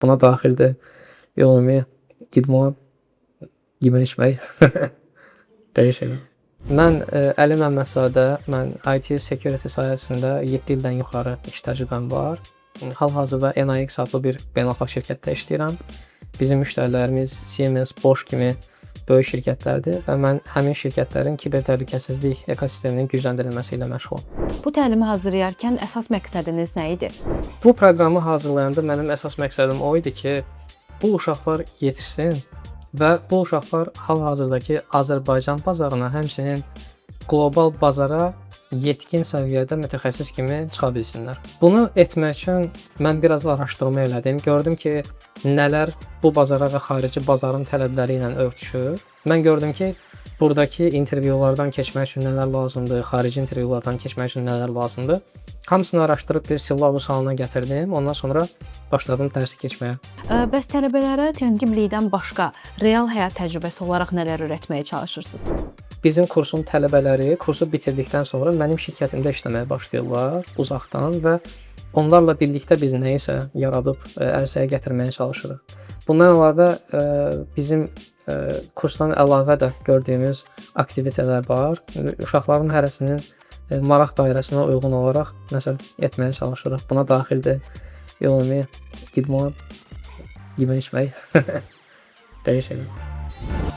Buna daxildir ümumi idman, yemək içmək, belə şeylər. Mən Əli Məmmədzadə, mən IT security sahəsində 7 ildən yuxarı iş təcrübəm var. Hal-hazırda NIX adlı bir beynəlxalq şirkətdə işləyirəm. Bizim müştərilərimiz Siemens, Bosch kimi böyük şirkətlərdir və mən həmin şirkətlərin kiber təhlükəsizlik ekosisteminin gücləndirilməsi ilə məşğulam. Bu təlimi hazırlayarkən əsas məqsədiniz nə idi? Bu proqramı hazırlayanda mənim əsas məqsədim o idi ki, bu uşaqlar yetişsin və bu uşaqlar hal-hazırdakı Azərbaycan bazarına, həmçinin qlobal bazara yetkin səviyyədə mütəxəssis kimi çıxa bilsinlər. Bunu etmək üçün mən biraz araşdırma elədim. Gördüm ki, nələr bu bazara və xarici bazarın tələbləri ilə örtüşür. Mən gördüm ki, buradakı intervyulardan keçmək üçün nələr lazımdır, xarici intervyulardan keçmək üçün nələr lazımdır. Hamısını araşdırıb bir silabus halına gətirdim. Ondan sonra başladım dərsi keçməyə. Bəs tələbələrə texniki bilikdən başqa real həyat təcrübəsi olaraq nələr öyrətməyə çalışırsınız? Bizim kursun tələbələri kursu bitirdikdən sonra mənim şirkətimdə işləməyə başlayırlar uzaqdan və onlarla birlikdə biz nəyisə yaradıb ərsəyə gətirməyə çalışırıq. Bundan əlavə bizim kursdan əlavə də gördüyümüz aktivitetlər var. Uşaqların hərəsinin maraq dairəsinə uyğun olaraq nəsə etməyə çalışırıq. Buna daxildir ümumi idman, yemək içmək, belə şeylər.